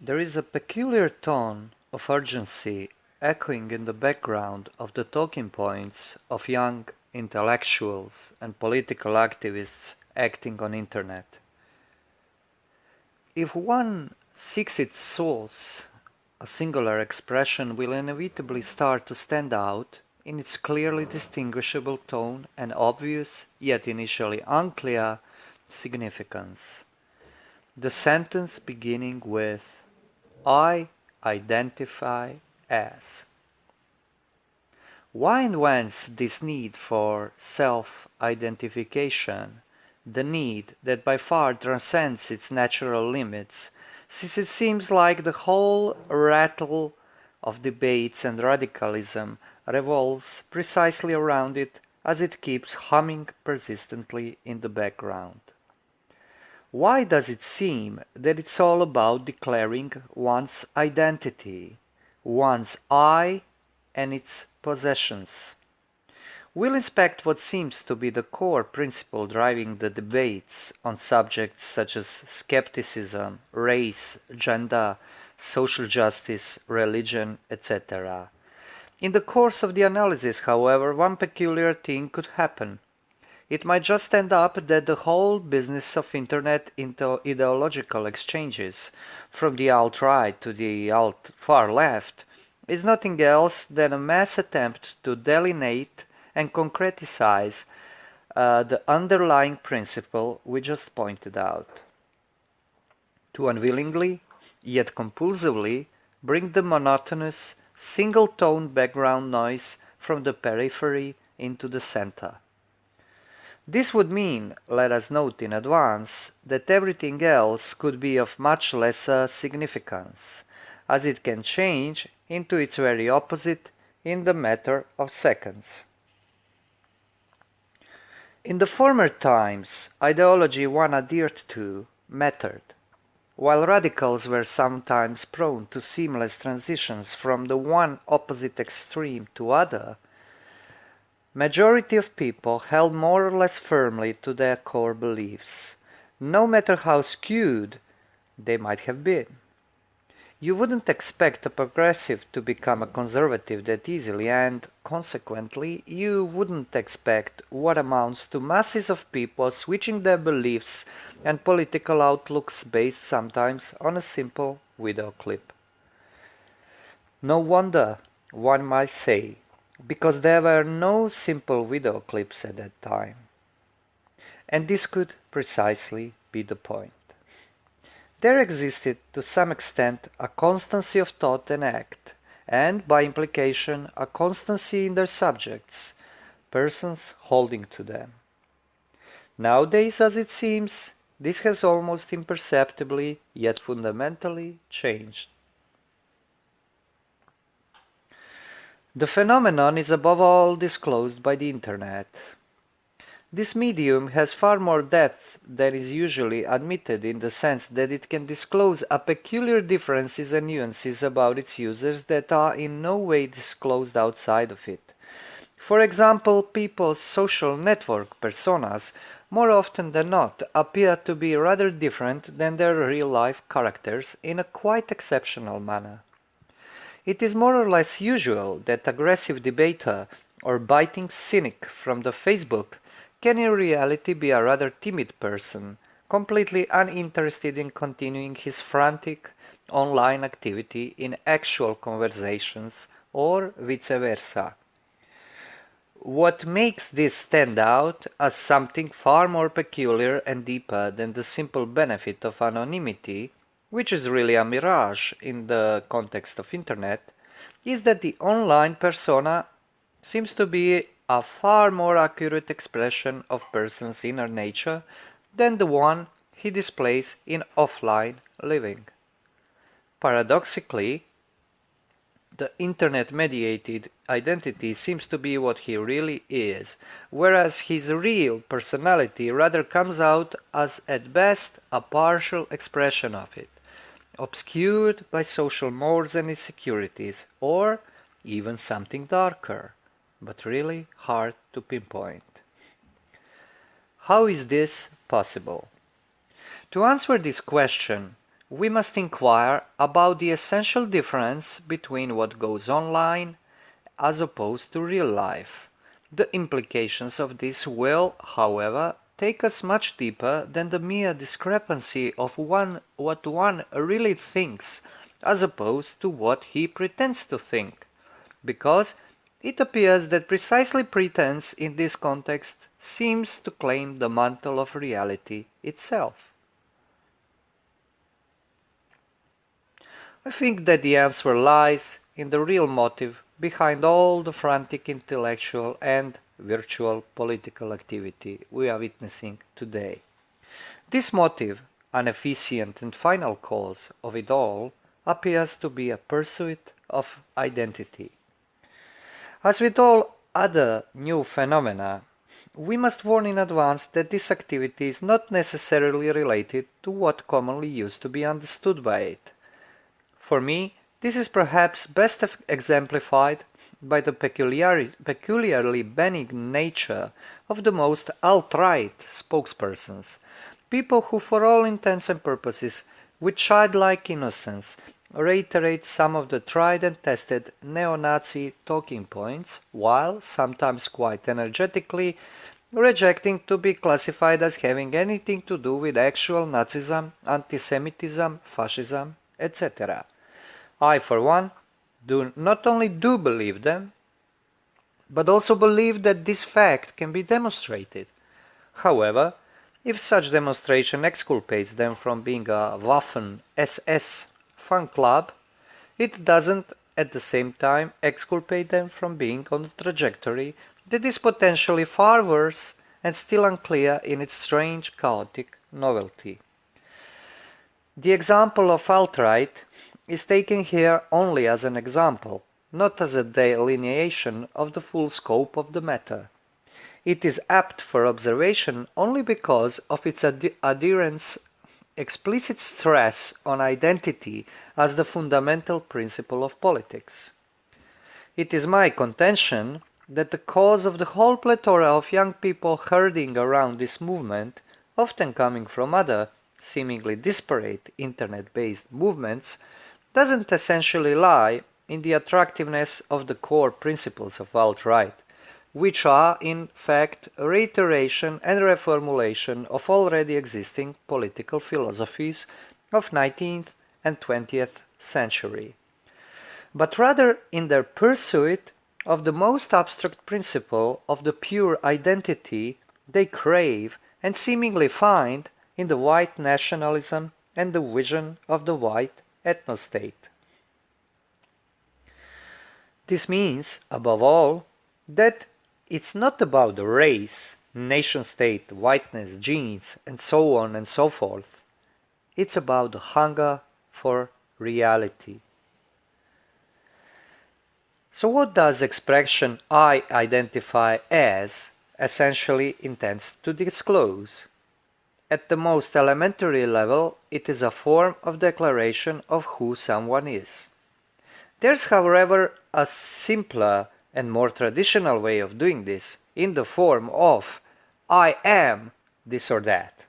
There is a peculiar tone of urgency echoing in the background of the talking points of young intellectuals and political activists acting on internet. If one seeks its source, a singular expression will inevitably start to stand out in its clearly distinguishable tone and obvious, yet initially unclear, significance. The sentence beginning with "I identify as." Why and whence this need for self-identification, the need that by far transcends its natural limits, since it seems like the whole rattle of debates and radicalism revolves precisely around it as it keeps humming persistently in the background? Why does it seem that it's all about declaring one's identity, one's I and its possessions? We'll inspect what seems to be the core principle driving the debates on subjects such as skepticism, race, gender, social justice, religion, etc. In the course of the analysis, however, one peculiar thing could happen. It might just end up that the whole business of internet ideological exchanges, from the alt-right to the alt-far left, is nothing else than a mass attempt to delineate and concretize the underlying principle we just pointed out. To unwillingly, yet compulsively, bring the monotonous, single-tone background noise from the periphery into the center. This would mean, let us note in advance, that everything else could be of much lesser significance, as it can change into its very opposite in the matter of seconds. In the former times, ideology one adhered to mattered, while radicals were sometimes prone to seamless transitions from the one opposite extreme to other. Majority of people held more or less firmly to their core beliefs, no matter how skewed they might have been. You wouldn't expect a progressive to become a conservative that easily, and consequently, you wouldn't expect what amounts to masses of people switching their beliefs and political outlooks based sometimes on a simple video clip. No wonder, one might say, because there were no simple video clips at that time. And this could precisely be the point. There existed to some extent a constancy of thought and act, and by implication a constancy in their subjects, persons holding to them. Nowadays, as it seems, this has almost imperceptibly yet fundamentally changed. The phenomenon is above all disclosed by the internet. This medium has far more depth than is usually admitted in the sense that it can disclose a peculiar differences and nuances about its users that are in no way disclosed outside of it. For example, people's social network personas more often than not appear to be rather different than their real-life characters in a quite exceptional manner. It is more or less usual that aggressive debater or biting cynic from the Facebook can in reality be a rather timid person, completely uninterested in continuing his frantic online activity in actual conversations, or vice versa. What makes this stand out as something far more peculiar and deeper than the simple benefit of anonymity, which is really a mirage in the context of internet, is that the online persona seems to be a far more accurate expression of person's inner nature than the one he displays in offline living. Paradoxically, the internet-mediated identity seems to be what he really is, whereas his real personality rather comes out as at best a partial expression of it, obscured by social mores and insecurities, or even something darker, but really hard to pinpoint. How is this possible? To answer this question, we must inquire about the essential difference between what goes online as opposed to real life. The implications of this will, however, take us much deeper than the mere discrepancy of what one really thinks as opposed to what he pretends to think, because it appears that precisely pretense in this context seems to claim the mantle of reality itself. I think that the answer lies in the real motive behind all the frantic intellectual and virtual political activity we are witnessing today. This motive, an efficient and final cause of it all, appears to be a pursuit of identity. As with all other new phenomena, we must warn in advance that this activity is not necessarily related to what commonly used to be understood by it. For me, this is perhaps best exemplified by the peculiarly benign nature of the most alt-right spokespersons, people who for all intents and purposes, with childlike innocence, reiterate some of the tried and tested neo-Nazi talking points, while, sometimes quite energetically, rejecting to be classified as having anything to do with actual Nazism, anti-Semitism, fascism, etc. I, for one, do not only do believe them, but also believe that this fact can be demonstrated. However, if such demonstration exculpates them from being a Waffen-SS fan club, it doesn't at the same time exculpate them from being on a trajectory that is potentially far worse and still unclear in its strange, chaotic novelty. The example of alt-right is taken here only as an example, not as a delineation of the full scope of the matter. It is apt for observation only because of its adherence explicit stress on identity as the fundamental principle of politics. It is my contention that the cause of the whole plethora of young people herding around this movement, often coming from other, seemingly disparate internet-based movements, doesn't essentially lie in the attractiveness of the core principles of alt-right, which are in fact reiteration and reformulation of already existing political philosophies of 19th and 20th century, but rather in their pursuit of the most abstract principle of the pure identity they crave and seemingly find in the white nationalism and the vision of the white ethnostate. This means, above all, that it's not about the race, nation-state, whiteness, genes, and so on and so forth. It's about the hunger for reality. So what does expression I identify as essentially intends to disclose? At the most elementary level, it is a form of declaration of who someone is. There's, however, a simpler and more traditional way of doing this, in the form of I am this or that.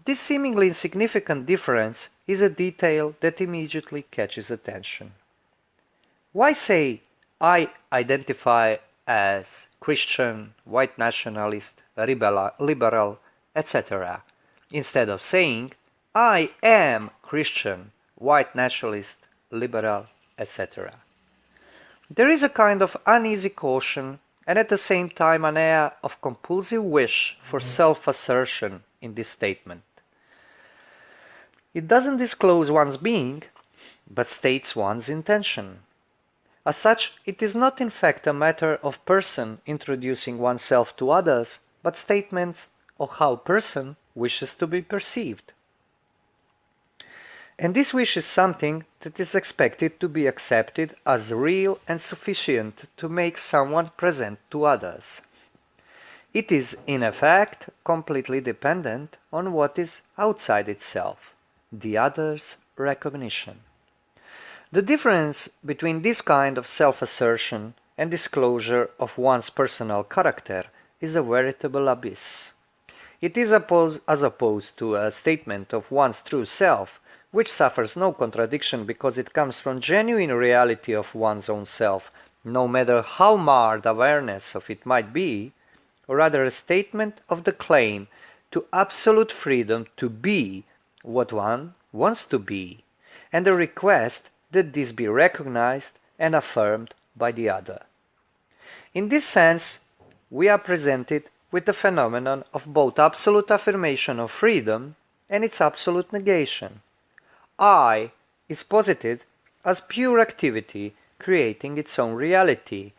This seemingly insignificant difference is a detail that immediately catches attention. Why say I identify as Christian, white nationalist, liberal, etc., instead of saying I am Christian, white nationalist, liberal, etc.? There is a kind of uneasy caution and at the same time an air of compulsive wish for self-assertion in this statement. It doesn't disclose one's being, but states one's intention. As such, it is not in fact a matter of person introducing oneself to others, but statements of how person wishes to be perceived. And this wish is something that is expected to be accepted as real and sufficient to make someone present to others. It is, in effect, completely dependent on what is outside itself, the other's recognition. The difference between this kind of self-assertion and disclosure of one's personal character is a veritable abyss. It is as opposed to a statement of one's true self, which suffers no contradiction because it comes from genuine reality of one's own self, no matter how marred awareness of it might be, or rather a statement of the claim to absolute freedom to be what one wants to be, and a request that this be recognized and affirmed by the other. In this sense, we are presented with the phenomenon of both absolute affirmation of freedom and its absolute negation. I is posited as pure activity creating its own reality,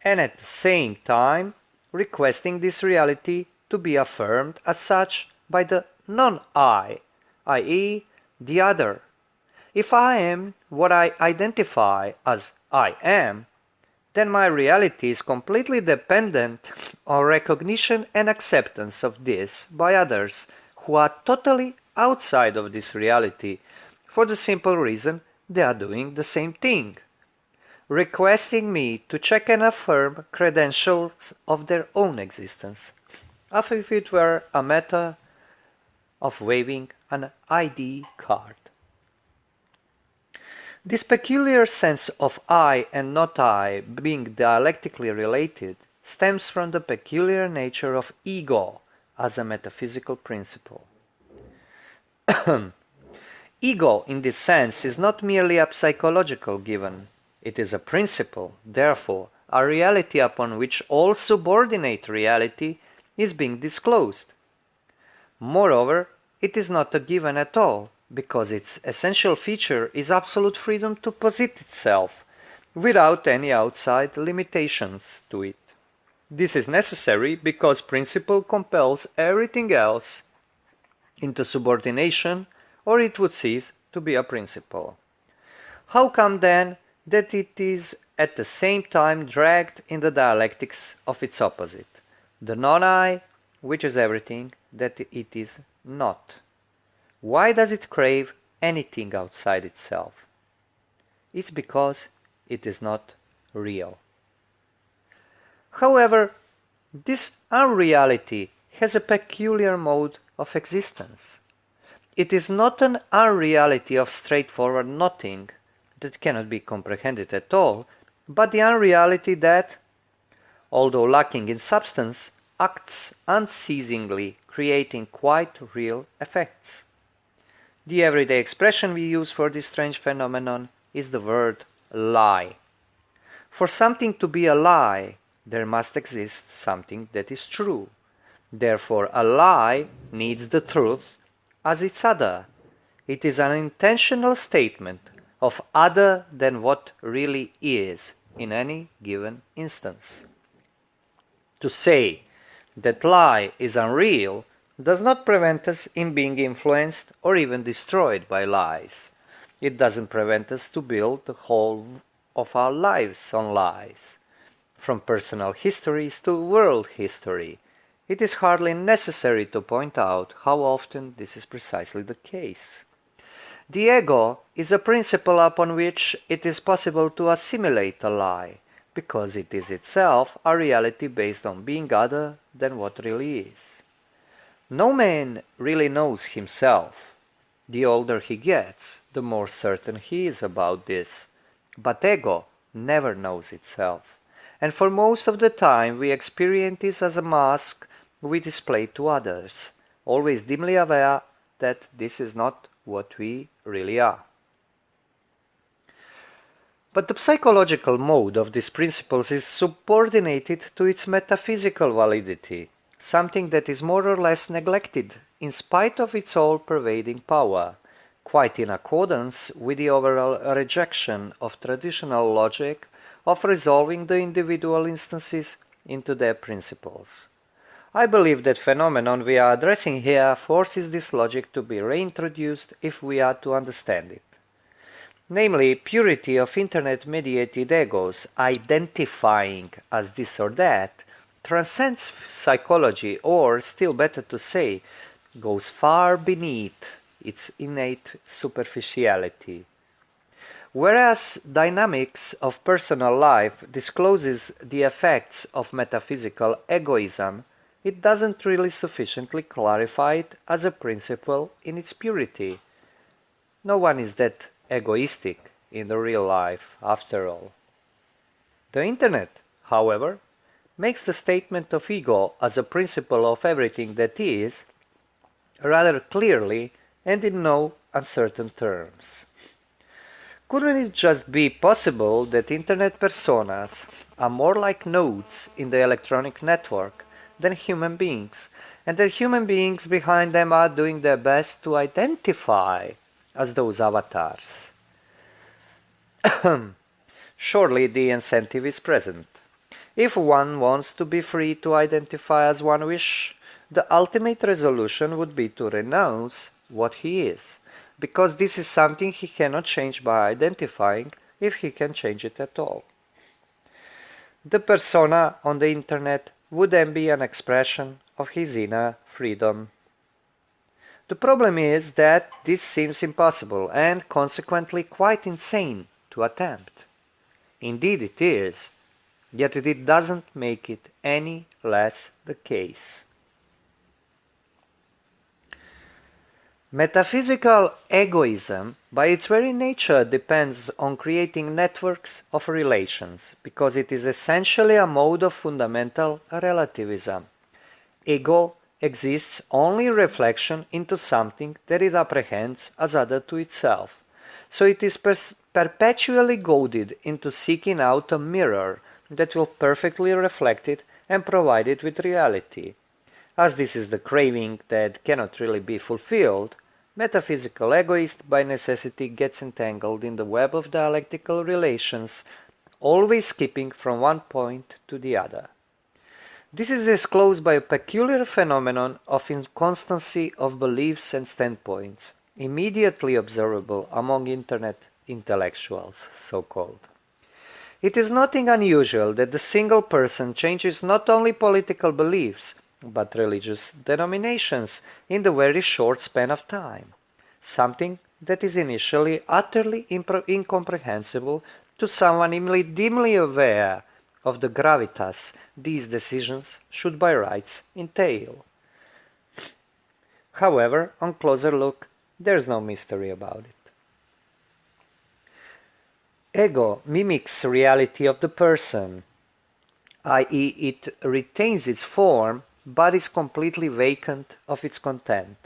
and at the same time requesting this reality to be affirmed as such by the non-I, i.e., the other. If I am what I identify as I am, then my reality is completely dependent on recognition and acceptance of this by others who are totally outside of this reality, for the simple reason they are doing the same thing, requesting me to check and affirm credentials of their own existence, as if it were a matter of waving an ID card. This peculiar sense of I and not I being dialectically related stems from the peculiar nature of ego as a metaphysical principle. Ego, in this sense, is not merely a psychological given. It is a principle, therefore, a reality upon which all subordinate reality is being disclosed. Moreover, it is not a given at all, because its essential feature is absolute freedom to posit itself, without any outside limitations to it. This is necessary because principle compels everything else into subordination, or it would cease to be a principle. How come then that it is at the same time dragged in the dialectics of its opposite, the non-I, which is everything that it is not? Why does it crave anything outside itself? It's because it is not real. However, this unreality has a peculiar mode of existence. It is not an unreality of straightforward nothing that cannot be comprehended at all, but the unreality that, although lacking in substance, acts unceasingly, creating quite real effects. The everyday expression we use for this strange phenomenon is the word lie. For something to be a lie, there must exist something that is true. Therefore, a lie needs the truth as its other. It is an intentional statement of other than what really is in any given instance. To say that lie is unreal does not prevent us in being influenced or even destroyed by lies. It doesn't prevent us to build the whole of our lives on lies. From personal histories to world history, it is hardly necessary to point out how often this is precisely the case. The ego is a principle upon which it is possible to assimilate a lie, because it is itself a reality based on being other than what really is. No man really knows himself. The older he gets, the more certain he is about this. But ego never knows itself, and for most of the time we experience this as a mask we display to others, always dimly aware that this is not what we really are. But the psychological mode of these principles is subordinated to its metaphysical validity, something that is more or less neglected in spite of its all-pervading power, quite in accordance with the overall rejection of traditional logic of resolving the individual instances into their principles. I believe that phenomenon we are addressing here forces this logic to be reintroduced if we are to understand it. Namely, purity of internet-mediated egos identifying as this or that transcends psychology, or, still better to say, goes far beneath its innate superficiality. Whereas dynamics of personal life discloses the effects of metaphysical egoism, it doesn't really sufficiently clarify it as a principle in its purity. No one is that egoistic in the real life, after all. The Internet, however, makes the statement of ego as a principle of everything that is rather clearly and in no uncertain terms. Couldn't it just be possible that Internet personas are more like nodes in the electronic network than human beings, and that human beings behind them are doing their best to identify as those avatars? Surely the incentive is present. If one wants to be free to identify as one wish, the ultimate resolution would be to renounce what he is, because this is something he cannot change by identifying, if he can change it at all. The persona on the Internet would then be an expression of his inner freedom. The problem is that this seems impossible and consequently quite insane to attempt. Indeed it is, yet it doesn't make it any less the case. Metaphysical egoism, by its very nature, depends on creating networks of relations, because it is essentially a mode of fundamental relativism. Ego exists only in reflection into something that it apprehends as other to itself, so it is perpetually goaded into seeking out a mirror that will perfectly reflect it and provide it with reality. As this is the craving that cannot really be fulfilled, metaphysical egoist by necessity gets entangled in the web of dialectical relations, always skipping from one point to the other. This is disclosed by a peculiar phenomenon of inconstancy of beliefs and standpoints, immediately observable among Internet intellectuals, so-called. It is nothing unusual that the single person changes not only political beliefs, but religious denominations in the very short span of time, something that is initially utterly incomprehensible to someone dimly aware of the gravitas these decisions should by rights entail. However, on closer look, there is no mystery about it. Ego mimics reality of the person, i.e. it retains its form but is completely vacant of its content.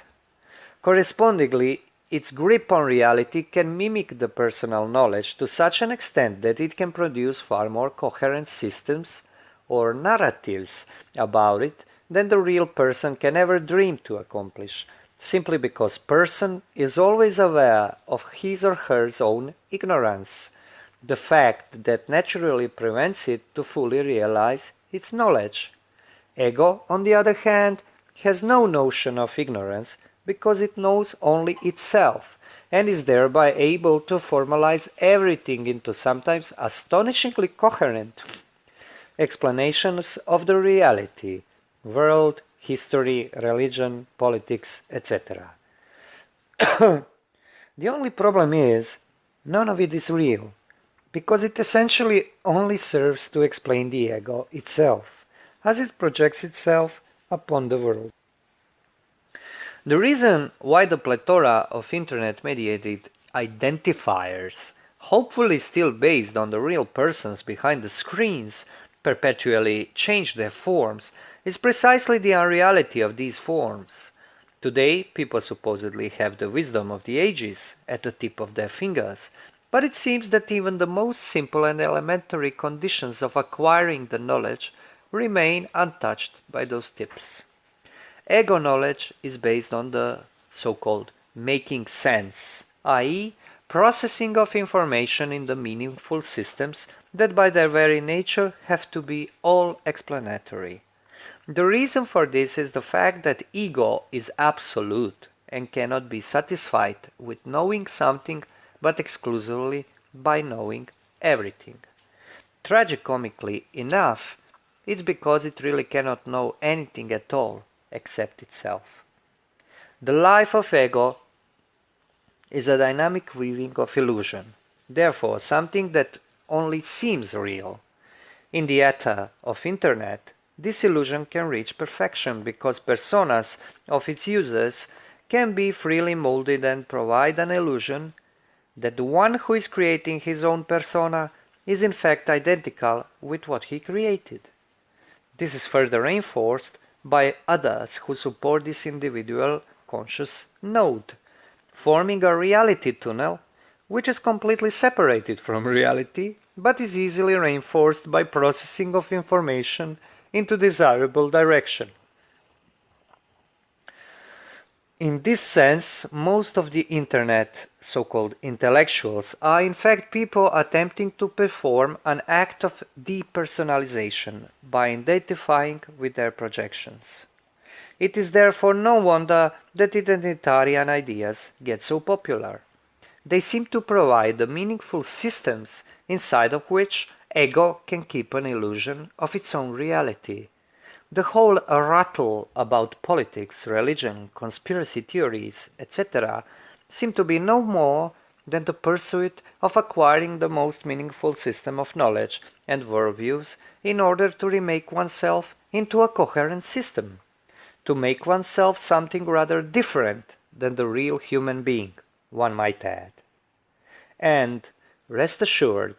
Correspondingly, its grip on reality can mimic the personal knowledge to such an extent that it can produce far more coherent systems or narratives about it than the real person can ever dream to accomplish, simply because person is always aware of his or her own ignorance, the fact that naturally prevents it to fully realize its knowledge. Ego, on the other hand, has no notion of ignorance because it knows only itself, and is thereby able to formalize everything into sometimes astonishingly coherent explanations of the reality, world, history, religion, politics, etc. The only problem is, none of it is real, because it essentially only serves to explain the ego itself, as it projects itself upon the world. The reason why the plethora of Internet-mediated identifiers, hopefully still based on the real persons behind the screens, perpetually change their forms is precisely the unreality of these forms. Today, people supposedly have the wisdom of the ages at the tip of their fingers, but it seems that even the most simple and elementary conditions of acquiring the knowledge remain untouched by those tips. Ego knowledge is based on the so-called making sense, i.e., processing of information in the meaningful systems that by their very nature have to be all explanatory. The reason for this is the fact that ego is absolute and cannot be satisfied with knowing something but exclusively by knowing everything. Tragicomically enough, it's because it really cannot know anything at all except itself. The life of ego is a dynamic weaving of illusion, therefore something that only seems real. In the ether of Internet, this illusion can reach perfection because personas of its users can be freely molded and provide an illusion that the one who is creating his own persona is in fact identical with what he created. This is further reinforced by others who support this individual conscious node, forming a reality tunnel which is completely separated from reality but is easily reinforced by processing of information into desirable direction. In this sense, most of the internet so-called intellectuals are in fact people attempting to perform an act of depersonalization by identifying with their projections. It is therefore no wonder that identitarian ideas get so popular. They seem to provide the meaningful systems inside of which ego can keep an illusion of its own reality. The whole rattle about politics, religion, conspiracy theories, etc. seem to be no more than the pursuit of acquiring the most meaningful system of knowledge and worldviews in order to remake oneself into a coherent system, to make oneself something rather different than the real human being, one might add. And, rest assured,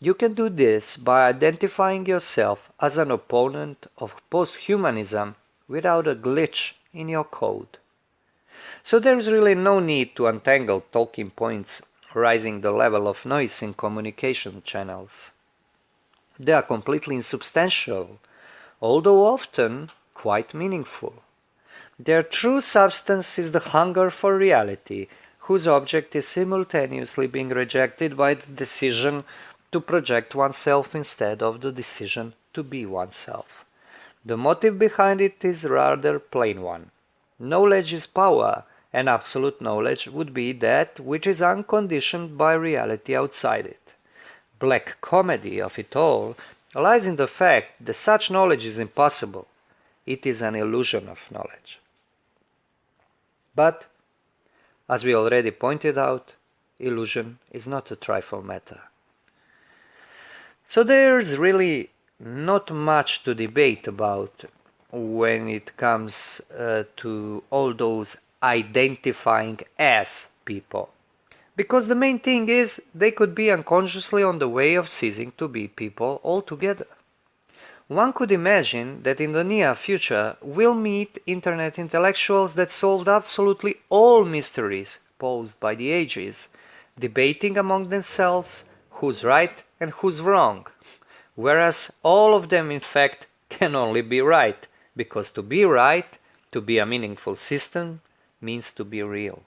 you can do this by identifying yourself as an opponent of post-humanism without a glitch in your code. So there is really no need to untangle talking points raising the level of noise in communication channels. They are completely insubstantial, although often quite meaningful. Their true substance is the hunger for reality, whose object is simultaneously being rejected by the decision to project oneself instead of the decision to be oneself. The motive behind it is rather plain one. Knowledge is power, and absolute knowledge would be that which is unconditioned by reality outside it. Black comedy of it all lies in the fact that such knowledge is impossible. It is an illusion of knowledge. But, as we already pointed out, illusion is not a trifle matter. So there's really not much to debate about when it comes to all those identifying as people. Because the main thing is they could be unconsciously on the way of ceasing to be people altogether. One could imagine that in the near future we'll meet internet intellectuals that solved absolutely all mysteries posed by the ages, debating among themselves who's right and who's wrong, whereas all of them in fact can only be right, because to be right, to be a meaningful system, means to be real.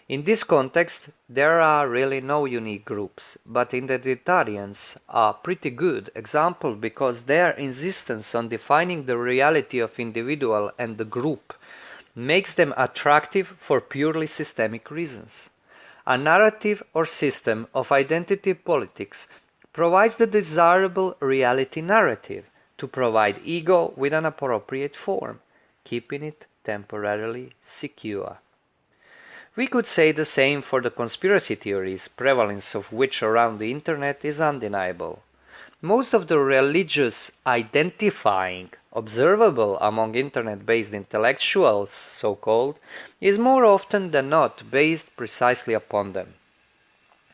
In this context, there are really no unique groups, but identitarians are a pretty good example because their insistence on defining the reality of individual and the group makes them attractive for purely systemic reasons. A narrative or system of identity politics provides the desirable reality narrative to provide ego with an appropriate form, keeping it temporarily secure. We could say the same for the conspiracy theories, prevalence of which around the internet is undeniable. Most of the religious identifying observable among internet-based intellectuals, so-called, is more often than not based precisely upon them.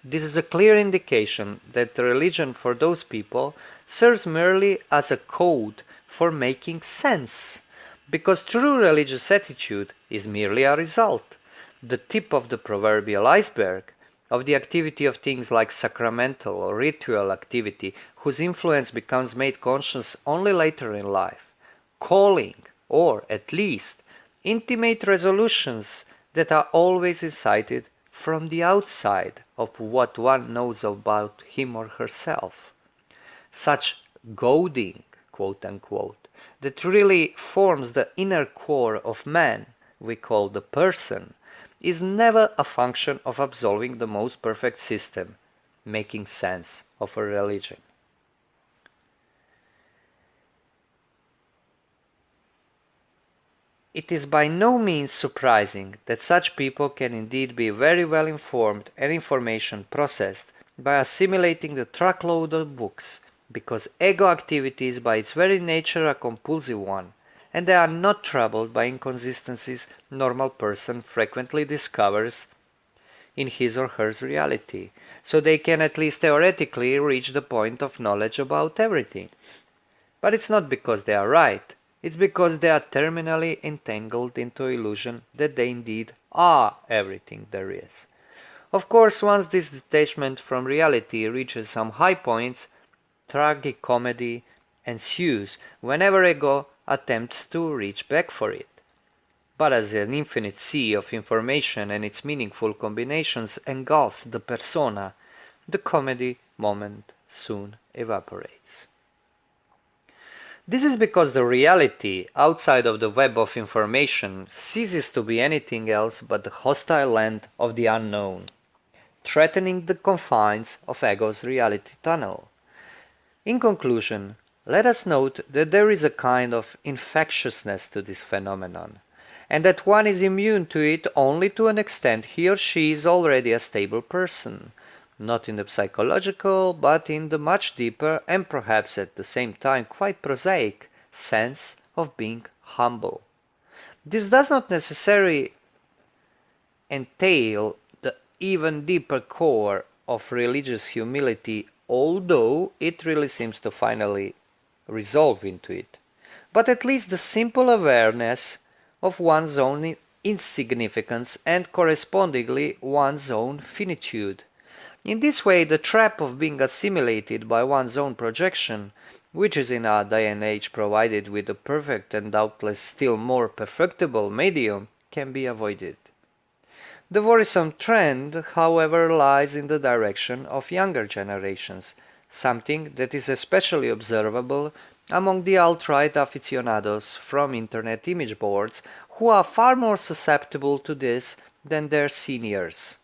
This is a clear indication that religion for those people serves merely as a code for making sense, because true religious attitude is merely a result, the tip of the proverbial iceberg, of the activity of things like sacramental or ritual activity, whose influence becomes made conscious only later in life, calling, or at least, intimate resolutions that are always incited from the outside of what one knows about him or herself. Such goading, quote unquote, that really forms the inner core of man, we call the person, is never a function of absolving the most perfect system, making sense of a religion. It is by no means surprising that such people can indeed be very well informed and information processed by assimilating the truckload of books, because ego activity is by its very nature a compulsive one, and they are not troubled by inconsistencies normal person frequently discovers in his or her reality, so they can at least theoretically reach the point of knowledge about everything. But it's not because they are right, it's because they are terminally entangled into illusion that they indeed are everything there is. Of course, once this detachment from reality reaches some high points, tragicomedy ensues whenever ego attempts to reach back for it. But as an infinite sea of information and its meaningful combinations engulfs the persona, the comedy moment soon evaporates. This is because the reality outside of the web of information ceases to be anything else but the hostile land of the unknown, threatening the confines of ego's reality tunnel. In conclusion, let us note that there is a kind of infectiousness to this phenomenon, and that one is immune to it only to an extent he or she is already a stable person, not in the psychological, but in the much deeper and perhaps at the same time quite prosaic sense of being humble. This does not necessarily entail the even deeper core of religious humility, although it really seems to finally resolve into it, but at least the simple awareness of one's own insignificance and correspondingly one's own finitude. In this way, the trap of being assimilated by one's own projection, which is in our day and age provided with a perfect and doubtless still more perfectible medium, can be avoided. The worrisome trend, however, lies in the direction of younger generations, something that is especially observable among the alt-right aficionados from internet image boards, who are far more susceptible to this than their seniors.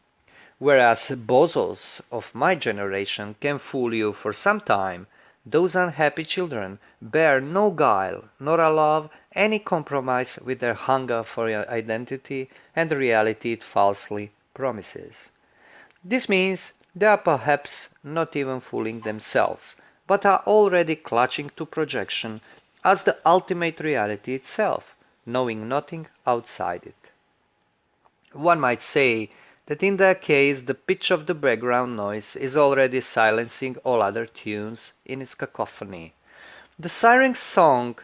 Whereas bozos of my generation can fool you for some time, those unhappy children bear no guile nor allow any compromise with their hunger for identity and the reality it falsely promises. This means they are perhaps not even fooling themselves, but are already clutching to projection as the ultimate reality itself, knowing nothing outside it. One might say that in their case the pitch of the background noise is already silencing all other tunes in its cacophony. The siren's song,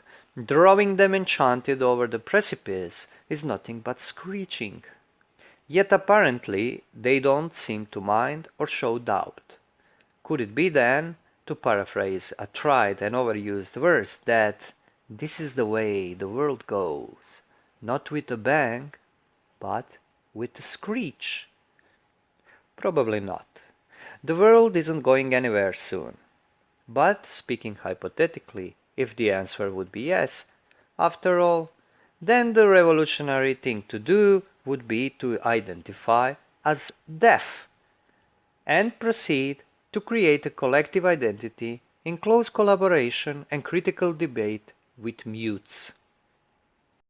drawing them enchanted over the precipice, is nothing but screeching. Yet apparently they don't seem to mind or show doubt. Could it be then, to paraphrase a tried and overused verse, that this is the way the world goes, not with a bang, but with a screech? Probably not. The world isn't going anywhere soon. But, speaking hypothetically, if the answer would be yes, after all, then the revolutionary thing to do would be to identify as deaf and proceed to create a collective identity in close collaboration and critical debate with mutes.